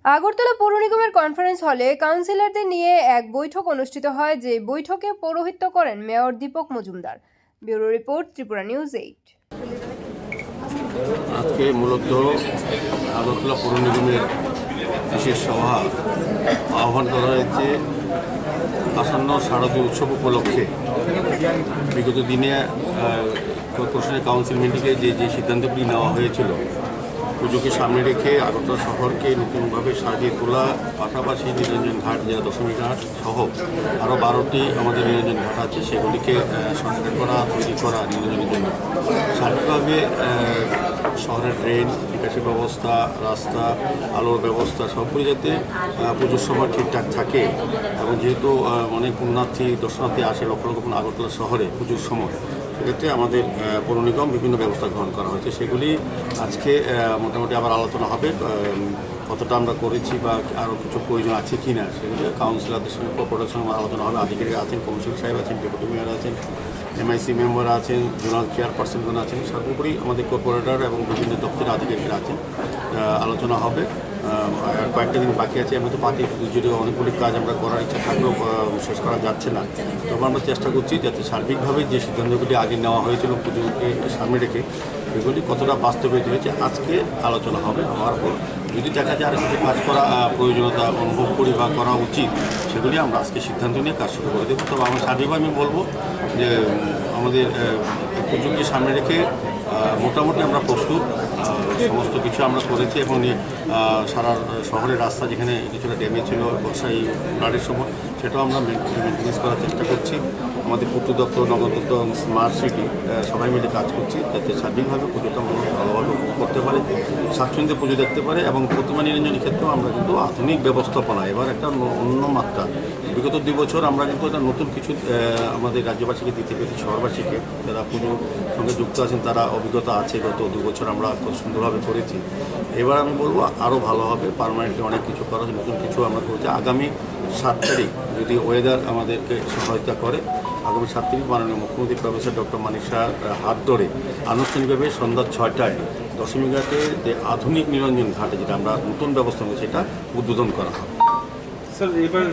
আগরতলা পৌর নিগমের কনফারেন্স হলে কাউন্সিলরদের নিয়ে এক বৈঠক অনুষ্ঠিত হয়, যে বৈঠকে পৌরোহিত্য করেন mayor Deepak Majumdar. Bureau report, Tripura news 8। আজকে মূলত আগরতলা পৌর নিগমের বিশেষ সভা আহ্বান করা হয়েছে আসন্ন শারদীয় উৎসব উপলক্ষে। বিগত দিনে কর্পোরেশনের কাউন্সিল মিটিংয়ে যে সিদ্ধান্তগুলি নেওয়া হয়েছিল, পুজোকে সামনে রেখে আগরতলা শহরকে নতুনভাবে সাজিয়ে তোলা, পাশাপাশি নিরঞ্জন ঘাট, যা দশমী ঘাট সহ আরও 12টি আমাদের নিরঞ্জন ঘাট আছে, সেগুলিকে সংস্কার করা, তৈরি করা নিরঞ্জনের জন্য। সার্বিকভাবে শহরের ড্রেন, নিকাশি ব্যবস্থা, রাস্তা, আলোর ব্যবস্থা সবগুলি যাতে পুজোর সময় ঠিকঠাক থাকে। এবং যেহেতু অনেক পুণ্যার্থী, দর্শনার্থী আসে লক্ষ লক্ষ আগরতলা শহরে পুজোর সময়, সেক্ষেত্রে আমাদের পৌর নিগম বিভিন্ন ব্যবস্থা গ্রহণ করা হয়েছে। সেগুলি আজকে মোটামুটি আবার আলোচনা হবে, কতটা আমরা করেছি বা আরও কিছু প্রয়োজন আছে কি না, সেগুলি কাউন্সিলরদের সঙ্গে কর্পোরেটের সঙ্গে আলোচনা হবে। আধিকারিক আছেন, কমিশনার সাহেব আছেন, ডেপুটি মেয়র আছেন, এমআইসি মেম্বার আছেন, জোনাল চেয়ারপারসনগণ আছেন, সর্বোপরি আমাদের কর্পোরেটর এবং বিভিন্ন দপ্তরের আধিকারিকরা আছেন। আলোচনা হবে। আর কয়েকটা দিন বাকি আছে। আমরা তো পাতি যদিও অনেকগুলি কাজ আমরা করার ইচ্ছা থাকলেও শেষ করা যাচ্ছে না। তবে আমরা চেষ্টা করছি যাতে সার্বিকভাবে যে সিদ্ধান্তগুলি আগে নেওয়া হয়েছিল পুজোকে সামনে রেখে, এগুলি কতটা বাস্তবায়িত হয়েছে আজকে আলোচনা হবে। হওয়ার পর যদি দেখা যায় আর কিছু কাজ করা প্রয়োজনীয়তা অনুভব করি বা করা উচিত, সেগুলি আমরা আজকে সিদ্ধান্ত নিয়ে কাজ শুরু করে দেবো। তবে আমরা সার্বিকভাবে আমি বলবো যে আমাদের পুজোকে সামনে রেখে মোটামুটি আমরা প্রস্তুত, সমস্ত কিছু আমরা করেছি। এবং সারা শহরের রাস্তা যেখানে কিছুটা ড্যামেজ ছিল বর্ষায় ফ্লাডের সময়, সেটাও আমরা মেনটেন্যান্স করার চেষ্টা করছি। আমাদের পূর্ত দপ্তর, নগর দপ্তর, স্মার্ট সিটি সবাই মিলে কাজ করছি যাতে সার্বিকভাবে পুজোটা মানুষ ভালোভাবে উপভোগ করতে পারে, স্বাচ্ছন্দ্যে পুজো দেখতে পারে। এবং প্রতিমা নিরঞ্জনের ক্ষেত্রেও আমরা কিন্তু আধুনিক ব্যবস্থাপনা, এবার একটা অন্য মাত্রা। বিগত 2 বছর আমরা কিন্তু একটা নতুন কিছু আমাদের রাজ্যবাসীকে দিতে পেরেছি, শহরবাসীকে যারা পুজোর সঙ্গে যুক্ত আছেন, তারা অভিজ্ঞতা আছে। গত 2 বছর আমরা খুব সুন্দরভাবে করেছি। এবার আমি বলবো আরও ভালো হবে, পার্মানেন্টলি অনেক কিছু করা, নতুন কিছু আমরা করছি। আগামী 7 তারিখ যদি ওয়েদার আমাদেরকে সহায়তা করে, আগামী 7 তারিখ মাননীয় মুখ্যমন্ত্রী প্রফেসর ডক্টর মানিক শাহর হাত ধরে আনুষ্ঠানিকভাবে সন্ধ্যা 6টায় দশমী ঘাটে যে আধুনিক নিরঞ্জন ঘাটে যেটা আমরা নতুন ব্যবস্থা নিয়েছি, সেটা উদ্বোধন করা হবে। স্যার, এবার